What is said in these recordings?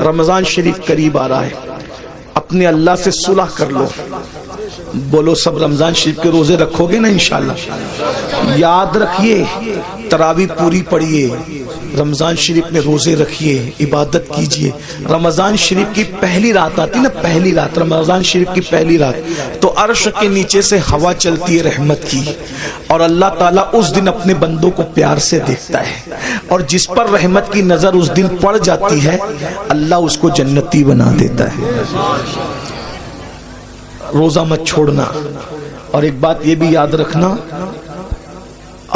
رمضان شریف قریب آ رہا ہے، اپنے اللہ سے صلح کر لو. بولو سب رمضان شریف کے روزے رکھو گے نا انشاءاللہ؟ یاد رکھیے، تراویح پوری پڑھیے، رمضان شریف میں روزے رکھیے، عبادت کیجئے. رمضان شریف کی پہلی رات آتی نا، پہلی رات، رمضان شریف کی پہلی رات، تو عرش کے نیچے سے ہوا چلتی ہے رحمت کی، اور اللہ تعالیٰ اس دن اپنے بندوں کو پیار سے دیکھتا ہے، اور جس پر رحمت کی نظر اس دن پڑ جاتی ہے اللہ اس کو جنتی بنا دیتا ہے. روزہ مت چھوڑنا. اور ایک بات یہ بھی یاد رکھنا،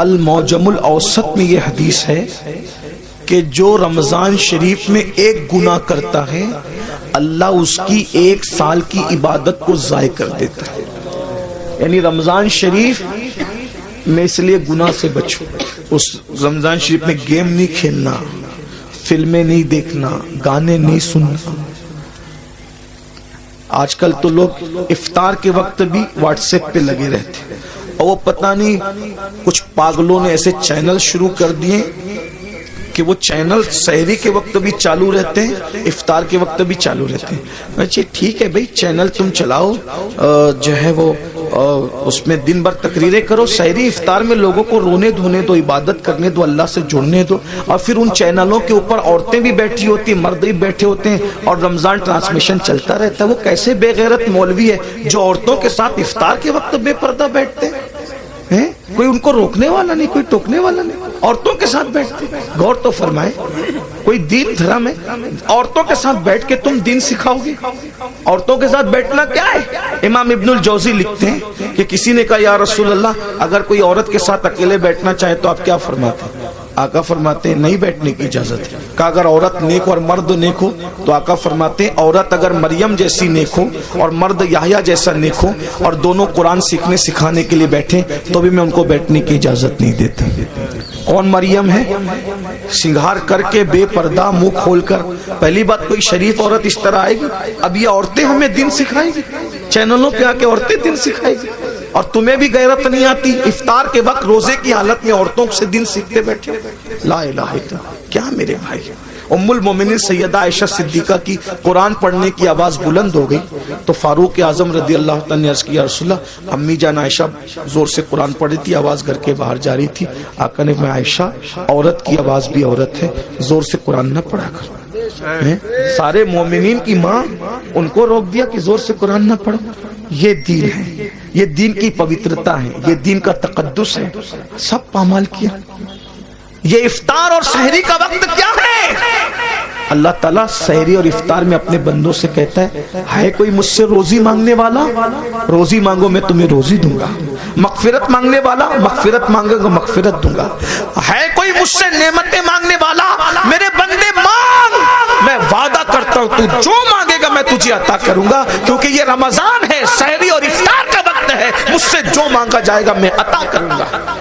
المعجم الاوسط میں یہ حدیث ہے کہ جو رمضان شریف میں ایک گناہ کرتا ہے اللہ اس کی 1 سال کی عبادت کو ضائع کر دیتا ہے. یعنی رمضان شریف میں اس لیے گناہ سے بچو. اس رمضان شریف میں گیم نہیں کھیلنا، فلمیں نہیں دیکھنا، گانے نہیں سننا. آج کل تو لوگ افطار کے وقت بھی واٹس ایپ پہ لگے رہتے ہیں، اور وہ پتہ نہیں کچھ پاگلوں نے ایسے چینل شروع کر دیے کہ وہ چینل سحری کے وقت بھی چالو رہتے ہیں، افطار کے وقت بھی چالو رہتے ہیں. اچھا ٹھیک ہے بھائی، چینل تم چلاؤ، جو ہے وہ اس میں دن بھر تقریریں کرو، سحری افطار میں لوگوں کو رونے دھونے دو، عبادت کرنے دو، اللہ سے جڑنے دو. اور پھر ان چینلوں کے اوپر عورتیں بھی بیٹھی ہوتی ہیں، مرد بھی بیٹھے ہوتے ہیں، اور رمضان ٹرانسمیشن چلتا رہتا ہے. وہ کیسے بے غیرت مولوی ہے جو عورتوں کے ساتھ افطار کے وقت بے پردہ بیٹھتے ہیں؟ کوئی ان کو روکنے والا نہیں، کوئی ٹوکنے والا نہیں، عورتوں کے ساتھ بیٹھتے. غور تو فرمائے، کوئی دین دھرم ہے؟ عورتوں کے ساتھ بیٹھ کے تم دین سکھاؤ گے؟ عورتوں کے ساتھ بیٹھنا کیا ہے؟ امام ابن الجوزی لکھتے ہیں کہ کسی نے کہا یا رسول اللہ اگر کوئی عورت کے ساتھ اکیلے بیٹھنا چاہے تو آپ کیا فرماتے ہیں؟ آقا فرماتے ہیں نہیں بیٹھنے کی اجازت ہے. کہا اگر عورت نیک اور مرد نیک ہو؟ تو آقا فرماتے ہیں عورت اگر مریم جیسی نیک ہو اور مرد یحییٰ جیسا نیک ہو اور دونوں قرآن سیکھنے سکھانے کے لیے بیٹھیں تو بھی میں ان کو بیٹھنے کی اجازت نہیں دیتا. کون مریم ہے؟ سنگھار کر کے بے پردہ منہ کھول کر. پہلی بات کوئی شریف عورت اس طرح آئے گی؟ اب یہ عورتیں ہمیں دین سکھائیں گی، چینلوں پہ آ کے عورتیں دین سکھائیں گی. اور تمہیں بھی غیرت نہیں آتی افطار کے وقت روزے کی حالت میں عورتوں سے دن سیکھتے بیٹھے؟ لا الہ الا اللہ. کیا میرے بھائی، ام المومنین سیدہ عائشہ صدیقہ کی قرآن پڑھنے کی آواز بلند ہو گئی تو فاروق اعظم رضی اللہ تعالیٰ نے عرض کیا رسول اللہ امی جان عائشہ زور سے قرآن پڑھی تھی، آواز گھر کے باہر جا رہی تھی. آقا نے میں عائشہ عورت کی آواز بھی عورت ہے، زور سے قرآن نہ پڑھا کر. سارے مومنین کی ماں ان کو روک دیا کہ زور سے قرآن نہ پڑھو. یہ دین ہے، یہ دین کی پوترتا ہے، یہ دین کا تقدس ہے، سب پامال کیا. یہ افطار اور سحری کا وقت کیا ہے؟ اللہ تعالیٰ سحری اور افطار میں اپنے بندوں سے کہتا ہے کوئی مجھ سے روزی مانگنے والا؟ روزی مانگو میں تمہیں روزی دوں گا. مغفرت مانگنے والا؟ مغفرت مانگے گا مغفرت دوں گا. ہے کوئی مجھ سے نعمتیں مانگنے والا؟ میرے بندے مانگ، میں وعدہ کرتا ہوں تو جو مانگے گا میں تجھے عطا کروں گا، کیونکہ یہ رمضان ہے، سحری اور افطار کا وقت ہے. مجھ سے جو مانگا جائے گا میں عطا کروں گا.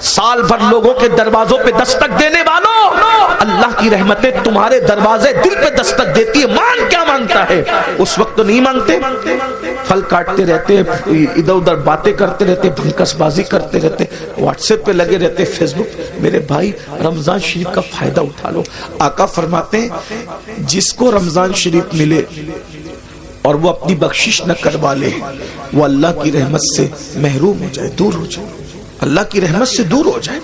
سال بھر لوگوں کے دروازوں پہ دستک دینے والوں، اللہ کی رحمتیں تمہارے دروازے دل پہ دستک دیتی ہے. مان کیا مانگتا ہے؟ اس وقت نہیں مانگتے، پھل کاٹتے رہتے، ادھر ادھر باتیں کرتے رہتے، بھنکس بازی کرتے رہتے، واٹس ایپ پہ لگے رہتے، فیس بک. میرے بھائی رمضان شریف کا فائدہ اٹھا لو. آقا فرماتے ہیں جس کو رمضان شریف ملے اور وہ اپنی بخشش نہ کروا لے وہ اللہ کی رحمت سے محروم ہو جائے، دور ہو جائے، اللہ کی رحمت سے دور ہو جائے.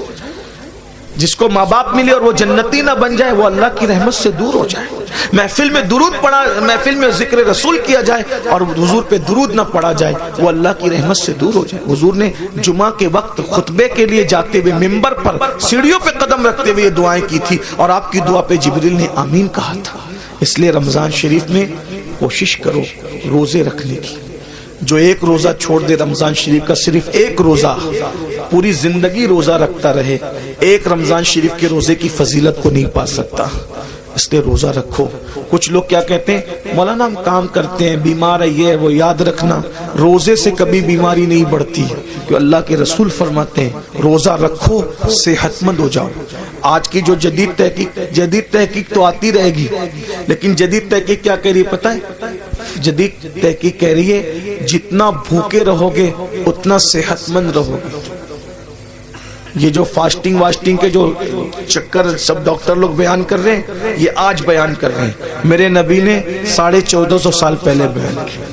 جس کو ماں باپ ملے اور وہ جنتی نہ بن جائے وہ اللہ کی رحمت سے دور ہو جائے. محفل میں درود پڑھا، محفل میں ذکر رسول کیا جائے اور حضور پہ درود نہ پڑھا جائے وہ اللہ کی رحمت سے دور ہو جائے. حضور نے جمعہ کے وقت خطبے کے لیے جاتے ہوئے منبر پر سیڑھیوں پہ قدم رکھتے ہوئے یہ دعائیں کی تھی اور آپ کی دعا پہ جبریل نے آمین کہا تھا. اس لیے رمضان شریف میں کوشش کرو روزے رکھنے کی. جو ایک روزہ چھوڑ دے رمضان شریف کا، صرف ایک روزہ، پوری زندگی روزہ رکھتا رہے، ایک رمضان شریف کے روزے کی فضیلت کو نہیں پا سکتا. اس لیے روزہ رکھو. کچھ لوگ کیا کہتے ہیں مولانا ہم کام کرتے ہیں، بیمار ہے، یہ وہ. یاد رکھنا روزے سے کبھی بیماری نہیں بڑھتی، کہ اللہ کے رسول فرماتے ہیں روزہ رکھو صحت مند ہو جاؤ. آج کی جو جدید تحقیق تو آتی رہے گی، لیکن جدید تحقیق کیا کہہ رہی ہے پتہ ہے؟ جدید تحقیق کہہ رہی ہے جتنا بھوکے رہو گے اتنا صحت مند رہو گے. یہ جو فاسٹنگ واسٹنگ کے جو چکر سب ڈاکٹر لوگ بیان کر رہے ہیں، یہ آج بیان کر رہے ہیں، میرے نبی نے 1450 سال پہلے بیان کیا۔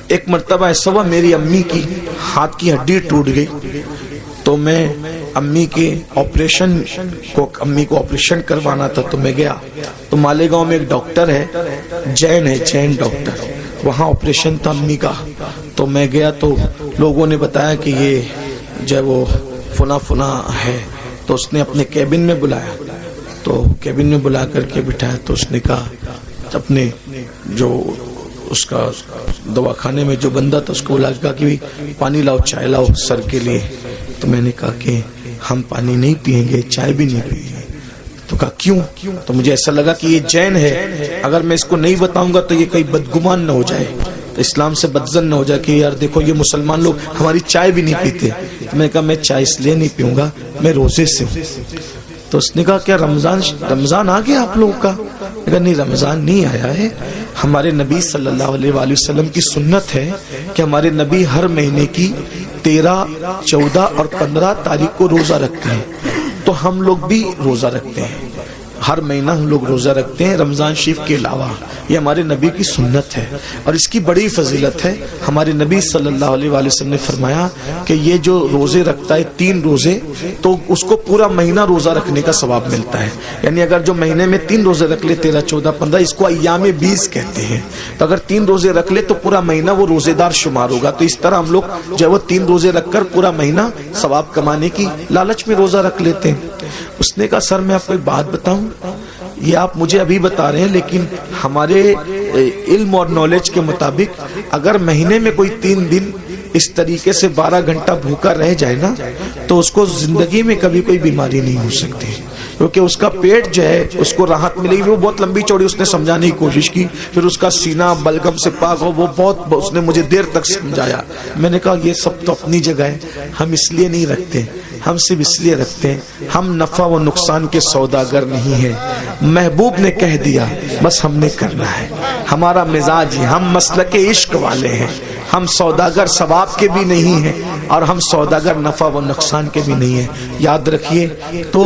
ایک مرتبہ ایسا ہوا، میری امی کی ہاتھ کی ہڈی ٹوٹ گئی، تو میں امی کو آپریشن کروانا تھا، تو میں گیا۔ تو مالیگاؤں میں ایک ڈاکٹر ہے، جین ڈاکٹر، وہاں آپریشن تھا امی کا۔ تو میں گیا تو لوگوں نے بتایا کہ یہ جو وہ فلاں ہے، تو اس نے اپنے کیبن میں بلایا، تو کیبن میں بلا کر کے بٹھایا، تو اس نے کہا اپنے جو اس کا دواخانے میں جو بندہ تھا اس کو بلا کہا کہ پانی لاؤ، چائے لاؤ سر کے لیے۔ تو میں نے کہا کہ ہم پانی نہیں پیئیں گے، چائے بھی نہیں پیئیں گے۔ تو کہا کیوں؟ تو مجھے ایسا لگا کہ یہ جین ہے، اگر میں اس کو نہیں بتاؤں گا تو یہ کہیں بدگمان نہ ہو جائے، اسلام سے بدزن نہ ہو جائے کہ یار دیکھو یہ مسلمان لوگ ہماری چائے بھی نہیں پیتے۔ تو میں نے کہا میں چائے اس لیے نہیں پیوں گا، میں روزے سے ہوں۔ تو اس نے کہا کیا رمضان آ گیا آپ لوگوں کا؟ میں کہا نہیں، رمضان نہیں آیا ہے، ہمارے نبی صلی اللہ علیہ وآلہ وسلم کی سنت ہے کہ ہمارے نبی ہر مہینے کی 13، 14 اور 15 تاریخ کو روزہ رکھتے ہیں، تو ہم لوگ بھی روزہ رکھتے ہیں، ہر مہینہ ہم لوگ روزہ رکھتے ہیں رمضان شریف کے علاوہ۔ یہ ہمارے نبی کی سنت ہے اور اس کی بڑی فضیلت ہے۔ ہمارے نبی صلی اللہ علیہ وآلہ وسلم نے فرمایا کہ یہ جو روزے رکھتا ہے 3 روزے، تو اس کو پورا مہینہ روزہ رکھنے کا ثواب ملتا ہے۔ یعنی اگر جو مہینے میں 3 روزے رکھ لے، 13، 14، 15، اس کو ایام 20 کہتے ہیں، تو اگر 3 روزے رکھ لے تو پورا مہینہ وہ روزے دار شمار ہوگا۔ تو اس طرح ہم لوگ جو وہ 3 روزے رکھ کر پورا مہینہ ثواب کمانے کی لالچ میں روزہ رکھ لیتے ہیں۔ اس نے کہا سر میں آپ کو ایک بات بتاؤں، یہ آپ مجھے ابھی بتا رہے ہیں، لیکن ہمارے علم اور نالج کے مطابق اگر مہینے میں کوئی 3 دن اس طریقے سے 12 گھنٹہ بھوکا رہ جائے نا، تو اس کو زندگی میں کبھی کوئی بیماری نہیں ہو سکتی، کیونکہ اس کا پیٹ جو ہے اس کو راحت ملے گی۔ وہ بہت لمبی چوڑی اس نے سمجھانے کی کوشش کی، پھر اس کا سینہ بلغم سے پاک ہو، وہ بہت اس نے مجھے دیر تک سمجھایا۔ میں نے کہا یہ سب تو اپنی جگہ ہے، ہم اس لیے نہیں رکھتے، ہم صرف اس لیے رکھتے ہیں ہم نفع و نقصان کے سوداگر نہیں ہیں۔ محبوب نے کہہ دیا بس ہم نے کرنا ہے، ہمارا مزاج ہے، ہم مسلک عشق والے ہیں، ہم سوداگر ثواب کے بھی نہیں ہیں اور ہم سوداگر نفع و نقصان کے بھی نہیں ہیں، یاد رکھیے۔ تو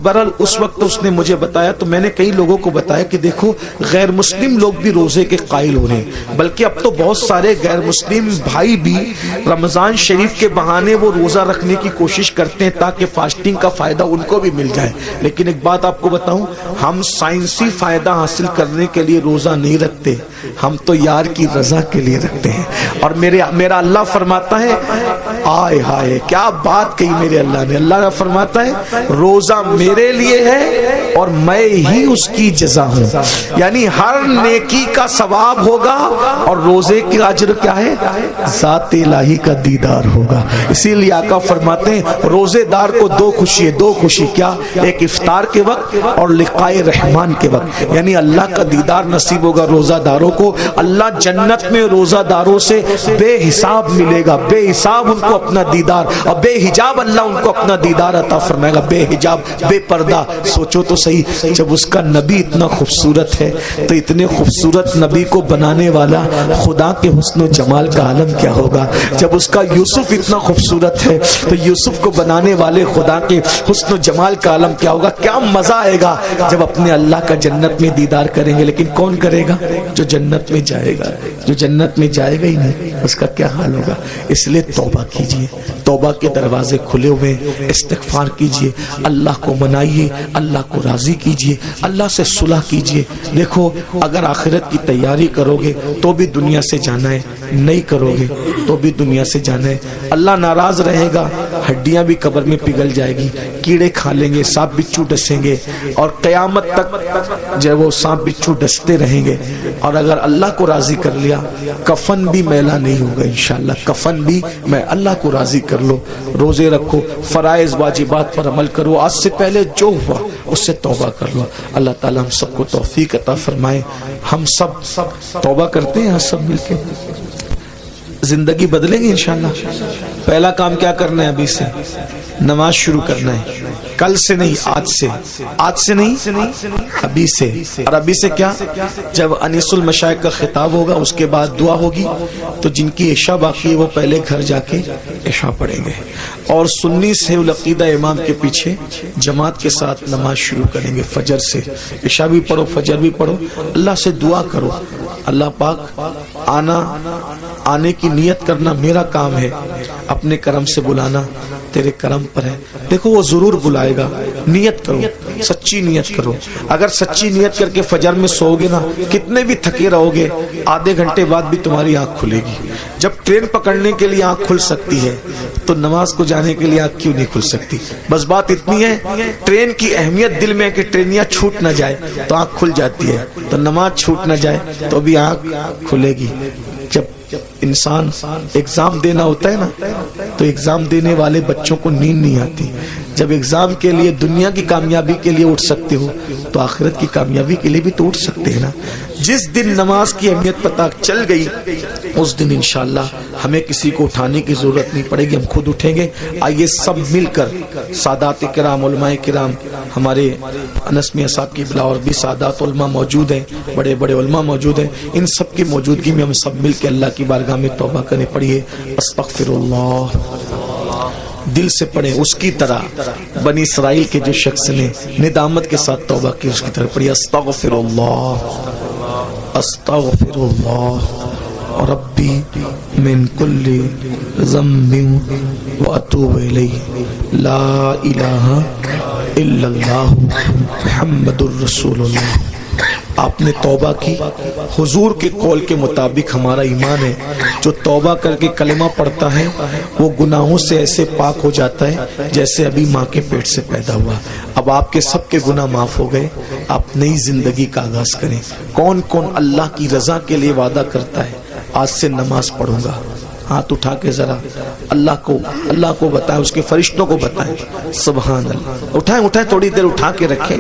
برحال اس وقت اس نے مجھے بتایا، تو میں نے کئی لوگوں کو بتایا کہ دیکھو غیر مسلم لوگ بھی روزے کے قائل ہو رہے ہیں، بلکہ اب تو بہت سارے غیر مسلم بھائی بھی رمضان شریف کے بہانے وہ روزہ رکھنے کی کوشش کرتے ہیں تاکہ فاسٹنگ کا فائدہ ان کو بھی مل جائے۔ لیکن ایک بات آپ کو بتاؤں، ہم سائنسی فائدہ حاصل کرنے کے لیے روزہ نہیں رکھتے، ہم تو یار کی رضا کے لیے رکھتے ہیں۔ اور میرا اللہ فرماتا ہے، آئے ہائے کیا بات کہی میرے اللہ نے، اللہ فرماتا ہے روزہ میرے لیے ہے اور میں ہی اس کی جزا ہوں، یعنی ہر نیکی کا ثواب ہوگا اور روزے کی اجر کیا ہے؟ ذات الہی کا دیدار ہوگا۔ اسی لیے آقا فرماتے ہیں روزے دار کو 2 خوشی ہے، 2 خوشی کیا؟ ایک افطار کے وقت اور لقائے رحمان کے وقت، یعنی اللہ کا دیدار نصیب ہوگا روزہ داروں کو۔ اللہ جنت میں روزہ داروں سے بے حساب ملے گا، بے حساب ان کو اپنا دیدار، اور بے حجاب اللہ ان کو اپنا دیدار عطا فرمائے گا، بے حجاب، بے پردہ۔ سوچو تو صحیح، جب اس کا نبی اتنا خوبصورت ہے تو اتنے خوبصورت نبی کو بنانے والا خدا کے حسن و جمال کا عالم کیا ہوگا۔ جب اس کا یوسف اتنا خوبصورت ہے تو یوسف کو بنانے والے خدا کے حسن و جمال کا عالم کیا ہوگا۔ کیا مزہ آئے گا جب اپنے اللہ کا جنت میں دیدار کریں گے۔ لیکن کون کرے گا؟ جو جنت میں جائے گا، جو جنت میں جائے گا ہی نہیں اس کا کیا حال ہوگا۔ اس لیے توبہ کیجئے، توبہ کے دروازے کھلے ہوئے، استغفار کیجئے، اللہ کو منائیے، اللہ کو راضی کیجئے، اللہ سے صلح کیجئے۔ دیکھو اگر آخرت کی تیاری کرو گے تو بھی دنیا سے جانا ہے، نہیں کرو گے تو بھی دنیا سے جانا ہے۔ اللہ ناراض رہے گا، ہڈیاں بھی قبر میں پگھل جائے گی، کیڑے کھا لیں گے، سانپ بچھو ڈسیں گے، اور قیامت تک جو وہ سانپ بچھو ڈستے رہیں گے۔ اور اگر اللہ کو راضی کر لیا کفن بھی میلا نہیں ہوگا انشاءاللہ، کفن بھی میں اللہ کو راضی کر لو، روزے رکھو، فرائض واجبات پر عمل کرو، آج سے پہلے جو ہوا اس سے توبہ کر لو۔ اللہ تعالی ہم سب کو توفیق عطا فرمائے۔ ہم سب توبہ کرتے ہیں سب مل کے۔ زندگی بدلے گی انشاءاللہ. پہلا کام کیا کرنا ہے؟ ابھی سے نماز شروع کرنا ہے. کل سے نہیں، آج سے نہیں، ابھی سے. اور ابھی سے کیا؟ جب انیس المشائخ کا خطاب ہوگا اس کے بعد دعا ہوگی تو جن کی عشاء باقی ہے وہ پہلے گھر جا کے عشاء پڑھیں گے اور سنی سے العقیدہ امام کے پیچھے جماعت کے ساتھ نماز شروع کریں گے. فجر سے عشاء بھی پڑھو، فجر بھی پڑھو. اللہ سے دعا کرو، اللہ پاک آنے کی نیت کرنا میرا کام ہے، اپنے کرم سے بلانا تیرے کرم پر ہے. دیکھو وہ ضرور بلائے گا. نیت کرو، سچی نیت کرو. اگر سچی نیت کر کے فجر میں سو گے نا، کتنے بھی تھکے رہو گے، آدھے گھنٹے بعد بھی تمہاری آنکھ کھلے گی. جب ٹرین پکڑنے کے لیے آنکھ کھل سکتی ہے تو نماز کو جانے کے لیے آنکھ کیوں نہیں کھل سکتی؟ بس بات اتنی ہے، ٹرین کی اہمیت دل میں ہے کہ ٹرینیاں چھوٹ نہ جائے تو آنکھ کھل جاتی ہے، تو نماز چھوٹ نہ جائے تو بھی آنکھ کھلے گی. جب انسان ایگزام دینا ہوتا ہے نا تو ایگزام دینے والے بچوں کو نیند نہیں آتی. جب ایگزام کے لیے دنیا کی کامیابی کے لیے اٹھ سکتے ہو تو آخرت کی کامیابی کے لیے بھی تو اٹھ سکتے ہیں نا. جس دن نماز کی اہمیت پتہ چل گئی اس دن انشاءاللہ ہمیں کسی کو اٹھانے کی ضرورت نہیں پڑے گی، ہم خود اٹھیں گے. آئیے سب مل کر سادات کرام، علماء کرام، ہمارے انس میاں صاحب کی بلا اور بھی سادات علماء موجود ہیں، بڑے بڑے علماء موجود ہیں، ان سب کی موجودگی میں ہم سب مل کے اللہ کی بارگاہ میں توبہ کریں. پڑھیے استغفر اللہ، دل سے پڑھیں اس کی طرح بنی اسرائیل کے جو شخص نے ندامت کے ساتھ توبہ کی اس کی طرح پڑھیے استغفر اللہ، استغفر اللہ ربی من کل ذنب واتوب الیہ لا الہ الا اللہ محمد الرسول اللہ. آپ نے توبہ کی، حضور کے قول کے مطابق ہمارا ایمان ہے، جو توبہ کر کے کلمہ پڑھتا ہے وہ گناہوں سے ایسے پاک ہو جاتا ہے جیسے ابھی ماں کے پیٹ سے پیدا ہوا. اب آپ کے سب کے گناہ معاف ہو گئے، آپ نئی زندگی کا آغاز کریں. کون کون اللہ کی رضا کے لیے وعدہ کرتا ہے آج سے نماز پڑھوں گا؟ ہاتھ اٹھا کے ذرا اللہ کو بتائیں، اس کے فرشتوں کو بتائیں. سبحان اللہ. اٹھائیں تھوڑی دیر اٹھا کے رکھیں.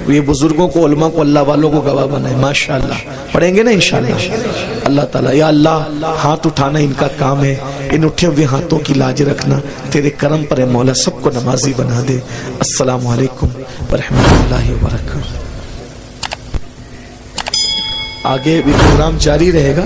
یہ بزرگوں کو، علماء کو، اللہ والوں کو گواہ بنائیں. ماشاءاللہ پڑھیں گے نا انشاءاللہ. اللہ تعالیٰ، یا اللہ ہاتھ اٹھانا ان کا کام ہے، ان اٹھے ہوئے ہاتھوں کی لاج رکھنا تیرے کرم پر ہے مولا. سب کو نمازی بنا دے. السلام علیکم ورحمۃ اللہ وبرکاتہ. آگے بھی پروگرام جاری رہے گا.